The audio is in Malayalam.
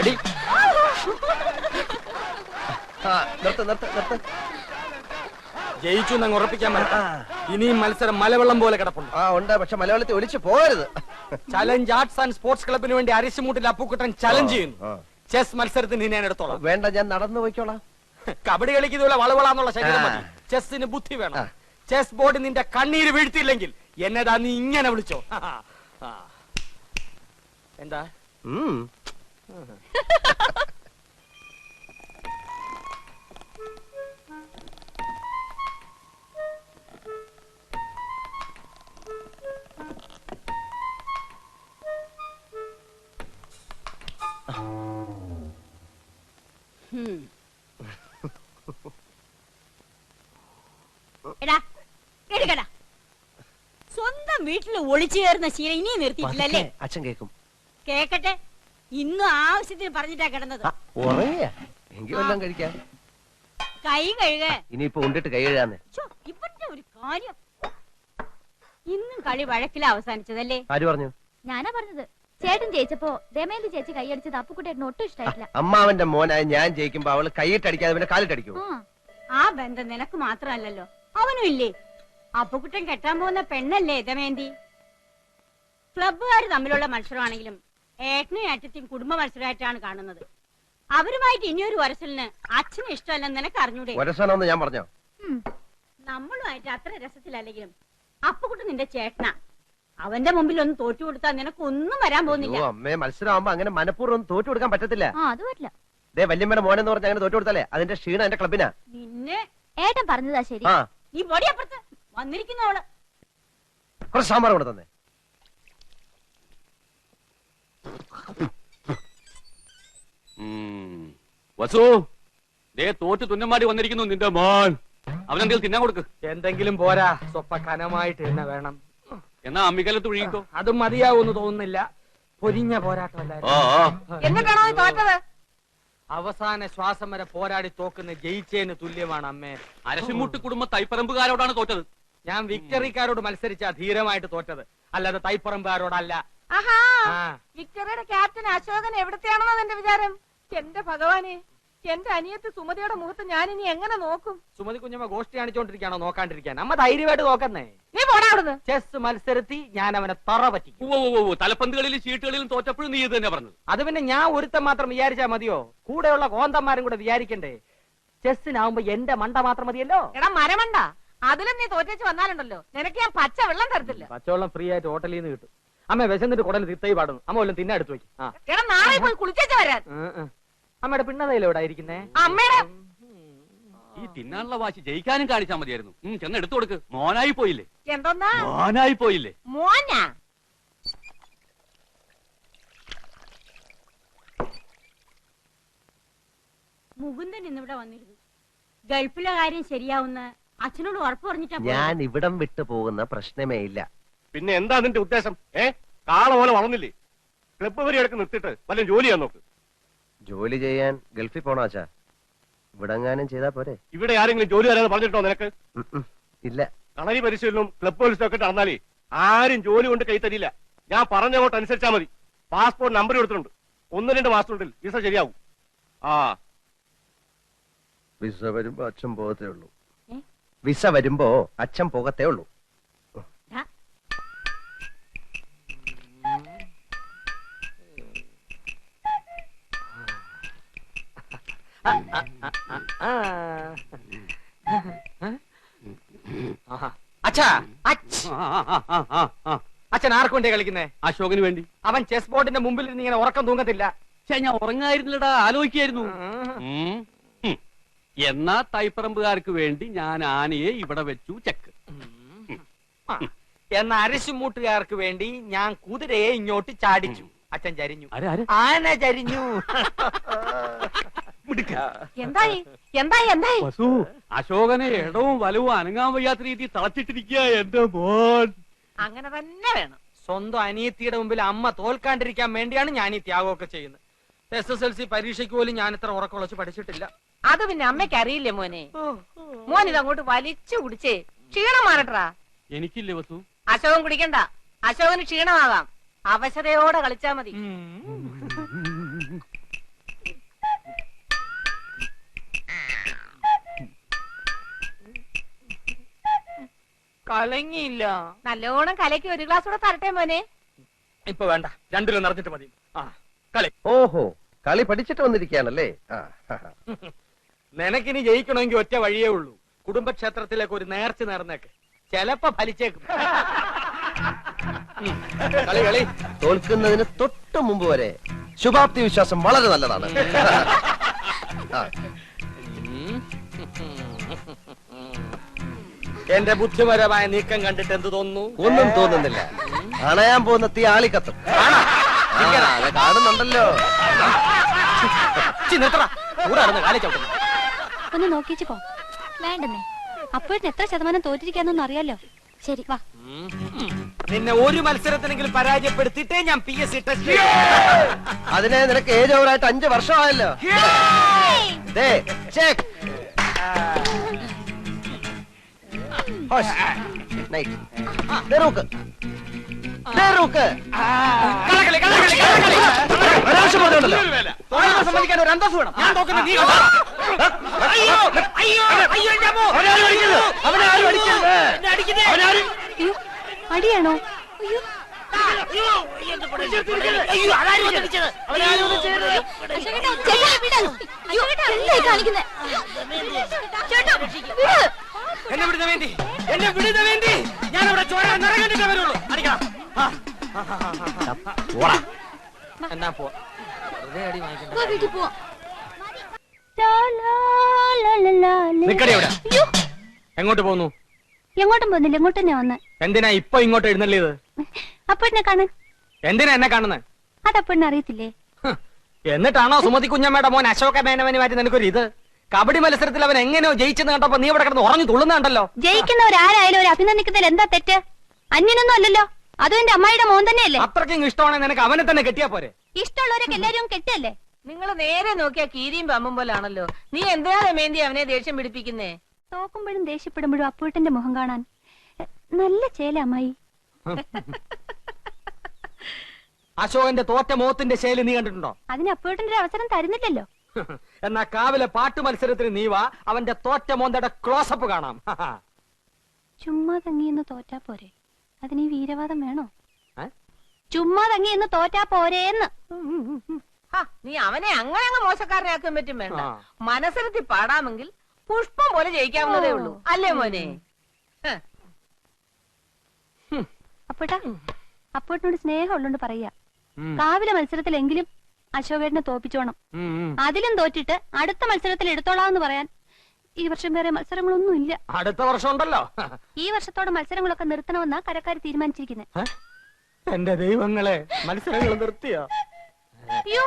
അടി. നിർത്ത് നിർത്ത് നിർത്ത്. ജയിച്ചു എന്നങ്ങ് ഉറപ്പിക്കാൻ പറ്റാ. ഇനിയും മത്സരം മലവെള്ളം പോലെ കിടപ്പുണ്ട്. ഉണ്ട്, പക്ഷെ മലയാളത്തിൽ ഒലിച്ചു പോകരുത്. ചലഞ്ച് ആർട്സ് ആൻഡ് സ്പോർട്സ് ക്ലബിന് വേണ്ടി അരിശുമൂട്ടിൽ അപ്പുക്കുട്ടൻ ചലഞ്ച് ചെയ്യുന്നു. ചെസ് മത്സരത്തിന് ഞാൻ എടുത്തോളാം. വേണ്ട, ഞാൻ നടന്നു പോയിക്കോളാം. കബഡി കളിക്കുന്നതുപോലെ വളവളാന്നുള്ള ശരീരം മതി. ചെസ്സിന് ബുദ്ധി വേണം. ചെസ് ബോർഡ് നിന്റെ കണ്ണീര് വീഴ്ത്തിയില്ലെങ്കിൽ എന്നതാ നീ ഇങ്ങനെ വിളിച്ചോ. എന്താ സ്വന്തം വീട്ടിൽ ഒളിച്ചു കയറുന്ന ശീലം ഇനി നിർത്തിയിട്ടില്ലല്ലേ? അച്ഛൻ കേക്കും. കേക്കട്ടെ. ഇന്നും ആവശ്യത്തിന് പറഞ്ഞിട്ടാ കിടന്നത്. എങ്കിൽ വല്ലതും കഴിക്കാം. കൈ കഴുക. ഇനിയിപ്പോ ഉണ്ടിട്ട് കൈ കഴുകാന്ന്. ഇവന്റെ ഒരു കാര്യം. ഇന്നും കളി വഴക്കില അവസാനിച്ചതല്ലേ? ആര് പറഞ്ഞു? ഞാനാ പറഞ്ഞത്. ചേട്ടൻ ജയിച്ചപ്പോ ദമയന്തി ചേച്ചി കൈയടിച്ചത് അപ്പുക്കുട്ടേട്ടന് ഒട്ടും ഇഷ്ടായിട്ടില്ല. അമ്മാവന്റെ മോനായ ഞാൻ ജയിക്കുമ്പോ അവള് കൈയിട്ടടിക്കാതെ പിന്നെ കാലിട്ടടിക്കൂ. ആ ബന്ധം നിനക്ക് മാത്രമല്ലല്ലോ, അവനും ഇല്ലേ? അപ്പുക്കുട്ടൻ കെട്ടാൻ പോകുന്ന പെണ്ണല്ലേ ദമയന്തി? ക്ലബ്ബുകാർ തമ്മിലുള്ള മത്സരമാണെങ്കിലും ഏട്ടനും ഏട്ടത്തെയും കുടുംബ മത്സരമായിട്ടാണ് കാണുന്നത്. അവരുമായിട്ട് ഇനിയൊരു വരസലിന് അച്ഛന് ഇഷ്ടമല്ലെന്ന് നിനക്ക് അറിഞ്ഞൂടെ? വരസലെന്ന് ഞാൻ പറഞ്ഞോ? നമ്മളുമായിട്ട് അത്ര രസത്തിലല്ലെങ്കിലും അപ്പുക്കുട്ടൻ നിന്റെ ചേട്ടനാ. അവന്റെ മുമ്പിൽ ഒന്ന് തോറ്റു കൊടുത്താൽ നിനക്ക് ഒന്നും വരാൻ പോകുന്നില്ല. അമ്മേ, മത്സരമാകുമ്പോ അങ്ങനെ മനഃപൂർവ്വം തോറ്റു കൊടുക്കാൻ പറ്റത്തില്ല. അത് പറ്റില്ല. ദേ വല്യമ്മയുടെ മോനെന്ന് പറഞ്ഞ അങ്ങനെ തോറ്റു കൊടുത്താലേ അതിന്റെ ക്ഷീണം എന്റെ ക്ലബിനാ. നിന്നെ ഏട്ടൻ പറഞ്ഞതാ ശരി. നീ പൊടിയപ്പുറത്ത് വന്നിരിക്കുന്നവള്. കുറച്ച് സാമ്പാർ കൊണ്ട് തന്നെ. വസു, ദേ തോറ്റ് തുന്നമാടി വന്നിരിക്കുന്നു നിന്റെ മോൻ. അവനെന്തെങ്കിലും തിന്നാൻ കൊടുക്ക്. എന്തെങ്കിലും പോരാ, സ്വപ്പ കനമായിട്ട് തന്നെ വേണം. എന്നാ അമ്മിക്കലത്ത് ഒഴുകിക്കോ. അതും മതിയാവൂന്ന് തോന്നുന്നില്ല. പൊരിഞ്ഞ പോരാട്ടമല്ലായിരുന്നു. എന്നിട്ടാണോ തോറ്റത്? അവസാന ശ്വാസം വരെ പോരാടി തോക്കുന്ന ജയിച്ചേന് തുല്യമാണ് അമ്മേ. അരശിമുട്ട് കുടുംബ തൈപ്പറമ്പുകാരോടാണ് തോറ്റത്. ഞാൻ വിക്ടറിക്കാരോട് മത്സരിച്ച ധീരമായിട്ട് തോറ്റത്, അല്ലാതെ തൈപ്പറമ്പുകാരോടല്ല. വിക്ടറിയുടെ ക്യാപ്റ്റൻ അശോകൻ എവിടത്തെയാണെന്നോ എന്റെ വിചാരം. എന്റെ ഭഗവാനെ, എന്റെ അനിയത്ത് സുമതിയുടെ മുഖത്ത് ഞാൻ ഇനി എങ്ങനെ നോക്കും? സുമതി കുഞ്ഞമ്മ ഗോഷ്ടി കാണിച്ചോണ്ടിരിക്കാണോ നോക്കാണ്ടിരിക്കാൻ? അമ്മ ധൈര്യമായിട്ട് നോക്കുന്നേ. നീ പോടാ അവിടുന്ന്. ചെസ് മത്സരത്തിൽ ഞാൻ അവനെ തറ പറ്റിക്കും. തലപ്പന്തുകളിലും ചീട്ടുകളിലും തോറ്റപ്പോഴും നീ ഇത് തന്നെ പറഞ്ഞത്. അത് പിന്നെ ഞാൻ ഒരുത്തം മാത്രം വിചാരിച്ചാ മതിയോ? കൂടെയുള്ള കോന്തന്മാരും കൂടെ വിചാരിക്കണ്ടേ? ചെസ്സിനാവുമ്പോ എന്റെ മണ്ട മാത്രം മതിയല്ലോ. എടാ മരമണ്ട, അതിലും നീ തോറ്റേച്ച് വന്നാലുണ്ടല്ലോ നിനക്ക് ഞാൻ പച്ച വെള്ളം തരത്തില്ല. പച്ചവെള്ളം ഫ്രീ ആയിട്ട് ഹോട്ടലിൽ നിന്ന് കിട്ടും. അമ്മ വിശന്നിട്ട് കുടൽ തിത്തൈ പാടുന്നു. അമ്മ വല്ലതും തിന്നെ എടുത്തു വെക്കും. എടാ നാളെ പോയി കുളിച്ചേച്ച് വരാൻ. അമ്മയുടെ പിണ്ണതയിലോ ഇവിടെ ഇരിക്കുന്നേ? അമ്മയുടെ ഈ തിന്നാനുള്ള വാശി ജയിക്കാനും കാണിച്ചാൽ മതിയായിരുന്നു. ചെന്ന് എടുത്തു കൊടുക്ക്. മോനായി പോയില്ലേ? എന്തോന്നാ മോനായി പോയില്ലേ? മോനാ? മുകുന്ദൻ ഇന്നിവിടെ വന്നിരുന്നു. ഗൾഫിലെ കാര്യം ശരിയാവുന്ന അച്ഛനോട് ഉറപ്പ് പറഞ്ഞിട്ടാ. ഞാൻ ഇവിടം വിട്ടു പോകുന്ന പ്രശ്നമേ ഇല്ല. പിന്നെ എന്താ നിന്റെ ഉദ്ദേശം? കാള പോലെ വളർന്നില്ലേ? ക്ലബ്ബ് വരെയൊക്കെ നിർത്തിയിട്ട് വല്ല ജോലി ചെയ്യാൻ നോക്ക്. ജോലി ചെയ്യാൻ ഗൾഫിൽ പോണോ അച്ഛാ? ഇവിടെ എങ്ങാനും ചെയ്താ പോരെ? ഇവിടെ ആരെങ്കിലും ജോലി തരാന്ന് പറഞ്ഞിട്ടോ നിനക്ക്? ഇല്ല. കളരി പരിശീലനവും ക്ലബ്ബ് മത്സരം ഒക്കെ നടന്നാലേ ആരും ജോലി കൊണ്ട് കൈ തരില്ല. ഞാൻ പറഞ്ഞങ്ങോട്ട് അനുസരിച്ചാ മതി. പാസ്പോർട്ട് നമ്പർ കൊടുത്തിട്ടുണ്ട്. 1-2 മാസത്തിനുള്ളിൽ വിസ ശരിയാവും. വിസ വരുമ്പോ അച്ഛൻ പോകത്തേ ഉള്ളൂ. വിസ വരുമ്പോ അച്ഛൻ പോകത്തേ ഉള്ളൂ. അച്ഛൻ ആർക്ക് വേണ്ടി കളിക്കുന്നേ? അശോകന് വേണ്ടി. അവൻ ചെസ് ബോർഡിന്റെ മുമ്പിൽ ഇരുന്ന് ഇങ്ങനെ ഉറക്കം തൂങ്ങത്തില്ല. ഞാൻ ഉറങ്ങായിരുന്നില്ലടാ, ആലോചിക്കായിരുന്നു. എന്നാ തൈപ്പറമ്പുകാർക്ക് വേണ്ടി ഞാൻ ആനയെ ഇവിടെ വെച്ചു ചെക്ക്. എന്ന അരശുമൂട്ടുകാർക്ക് വേണ്ടി ഞാൻ കുതിരയെ ഇങ്ങോട്ട് ചാടിച്ചു. അച്ഛൻ ചരിഞ്ഞു. ആന ചരിഞ്ഞു. എന്തായി എന്തായി എന്തായി? അശോകനെ ഇടവും വലവും അനങ്ങാൻ വയ്യാത്ത രീതി തളച്ചിട്ടിരിക്കുക എന്റെ മോൻ. അങ്ങനെ തന്നെ വേണം. സ്വന്തം അനിയത്തിയുടെ മുമ്പിൽ അമ്മ തോൽക്കാണ്ടിരിക്കാൻ വേണ്ടിയാണ് ഞാൻ ഈ ത്യാഗമൊക്കെ ചെയ്യുന്നത്. SSLC പരീക്ഷയ്ക്ക് പോലും ഞാൻ ഇത്ര ഉറക്കുളച്ച് പഠിച്ചിട്ടില്ല. അത് പിന്നെ അമ്മയ്ക്ക് അറിയില്ലേ മോനെ? മോൻ ഇതങ്ങോട്ട് വലിച്ചു കുടിച്ചേ ക്ഷീണം മാറട്ടാ. എനിക്കില്ലേ വസു? അശോകൻ കുടിക്കണ്ട. അശോകന് ക്ഷീണമാകാം. അവശതയോടെ കളിച്ചാ മതി. കലങ്ങിയില്ല. നല്ലോണം കലക്കി ഒരു ഗ്ലാസ് കൂടെ തരട്ടെ മോനെ. ഇപ്പൊ വേണ്ട, രണ്ടിലും നിറഞ്ഞിട്ട് മതി. ആ കളി. ഓഹോ, കളി പഠിച്ചിട്ട് വന്നിരിക്കുകയാണല്ലേ. നിനക്കിനി ജയിക്കണമെങ്കിൽ ഒറ്റ വഴിയേ ഉള്ളൂ. കുടുംബക്ഷേത്രത്തിലേക്ക് ഒരു നേർച്ച നേർന്നേക്ക്, ചെലപ്പോ ഫലിച്ചേക്കും. കളി കളി. തോൽക്കുന്നതിന് തൊട്ട് മുമ്പ് വരെ ശുഭാപ്തി വിശ്വാസം വളരെ നല്ലതാണ്. എന്റെ ബുദ്ധിപരമായ നീക്കം കണ്ടിട്ട് എന്ത് തോന്നുന്നു? ഒന്നും തോന്നുന്നില്ല. അണയാൻ പോകുന്ന തീ ആളിക്കത്തും. കാണുന്നുണ്ടല്ലോ. ഒന്ന് നോക്കിച്ചു പോ. വേണ്ടെന്നേ, അപ്പോഴത്തെ എത്ര ശതമാനം തോറ്റിരിക്കാന്നൊന്നും അറിയാലോ. ശരി വാ. നിന്നെ ഒരു മത്സരത്തിനെങ്കിലും പരാജയപ്പെടുത്തിയിട്ടേ ഞാൻ PSC ടെസ്റ്റ്. അതിനെ നിനക്ക് ഏജ് ഓവറായിട്ട് 5 വർഷമായല്ലോ. സമ്മതിക്കാൻ ഒരു അന്തസ് വേണം. ഞാൻ നോക്കുന്നത് നീ കണ്ടോ? അടിയാണോ? എന്നെ വിടുന്ന വേണ്ടി, എന്നെ വിടുന്ന വേണ്ടി ഞാൻ അവിടെ ചോര നിറകണ്ടിട്ടേ വരുള്ളൂ. അടിക്കാം. എന്നാ പോ. വീട്ടിൽ പോവാ. നിക്കടി അവിടെ. എങ്ങോട്ട് പോന്നു? എങ്ങോട്ടും പോകുന്നില്ല, ഇങ്ങോട്ട് തന്നെ വന്ന്. എന്തിനാ ഇപ്പൊ ഇങ്ങോട്ട് എഴുന്നള്ളിയത്? അപ്പോഴെന്നെ കാണാൻ. എന്തിനാ എന്നെ കാണുന്നത്? അതപ്പോഴെന്നെ അറിയത്തില്ലേ? എന്നിട്ടാണോ സുമതി കുഞ്ഞമ്മയുടെ മോൻ അശോക മേനവന് മാറ്റി നിനക്കൊരു ഇത്? കബഡി മത്സരത്തിൽ അവൻ എങ്ങനെയോ ജയിച്ചെന്ന് കണ്ടപ്പോ നീ ഇവിടെ കിടന്ന് ഉറഞ്ഞു തുള്ളുന്നുണ്ടല്ലോ. ജയിക്കുന്നവരാരായാലും ഒരു അഭിനന്ദിക്കുന്നതിൽ എന്താ തെറ്റ്? അന്യനൊന്നും അല്ലല്ലോ, അതും എന്റെ അമ്മായിയുടെ മോൻ തന്നെയല്ലേ. അത്രയ്ക്കും ഇഷ്ടമാണെങ്കിൽ നിനക്ക് അവനെ തന്നെ കെട്ടിയാ പോരെ? ഇഷ്ടമുള്ളവരൊക്കെ എല്ലാരും കെട്ടല്ലേ? നിങ്ങൾ നേരെ നോക്കിയാ കീരിയും പമ്പും പോലാണല്ലോ. നീ എന്തിനാ ദമയന്തി അവനെ ദേഷ്യം പിടിപ്പിക്കുന്നേ? തോക്കുമ്പോഴും ദേഷ്യപ്പെടുമ്പോഴും അപ്പൂട്ടന്റെ മുഖം കാണാൻ നല്ല ചേല അമ്മായി. അശോകന്റെ തോറ്റ മോത്തിന്റെ ശൈലി നീ കണ്ടിട്ടുണ്ടോ? അതിന് അപ്പൂട്ടന്റെ അവസരം തരുന്നില്ലല്ലോ. എന്നാ കാവിലെ പാട്ട് മത്സരത്തിന് നീ വാ, അവന്റെ തോറ്റ മോന്തയുടെ ക്ലോസപ്പ് കാണാം. ചുമ്മാ തങ്ങിയെന്ന് തോറ്റാ പോരെ, അതിന് ഈ വീരവാദം വേണോ? ചുമ്മാ തങ്ങിയെന്ന് തോറ്റാ പോരേന്ന്. നീ അവനെ അങ്ങനെ അങ്ങ് മോശക്കാരനാക്കാൻ പറ്റും വേണ്ട. മനസ്സിലെത്തി പാടാമെങ്കിൽ പുഷ്പം പോലെ ജയിക്കാവുന്നതേ ഉള്ളൂ, അല്ലേ മോനെ? അപ്പോട്ടാ, അപ്പോട്ടിനോട് സ്നേഹം ഉള്ളോണ്ട് പറയാ, കാവിലെ മത്സരത്തിലെങ്കിലും അശോകേട്ടനെ തോപ്പിച്ചോണം. അതിലും തോറ്റിട്ട് അടുത്ത മത്സരത്തിൽ എടുത്തോളാന്ന് പറയാൻ ഈ വർഷം വേറെ മത്സരങ്ങളൊന്നും ഇല്ല. അടുത്ത വർഷം ഉണ്ടല്ലോ. ഈ വർഷത്തോടെ മത്സരങ്ങളൊക്കെ നിർത്തണമെന്നാ കരക്കാർ തീരുമാനിച്ചിരിക്കുന്നത്. എന്റെ ദൈവങ്ങളെ, മത്സരങ്ങൾ നിർത്തിയോ? അയ്യോ,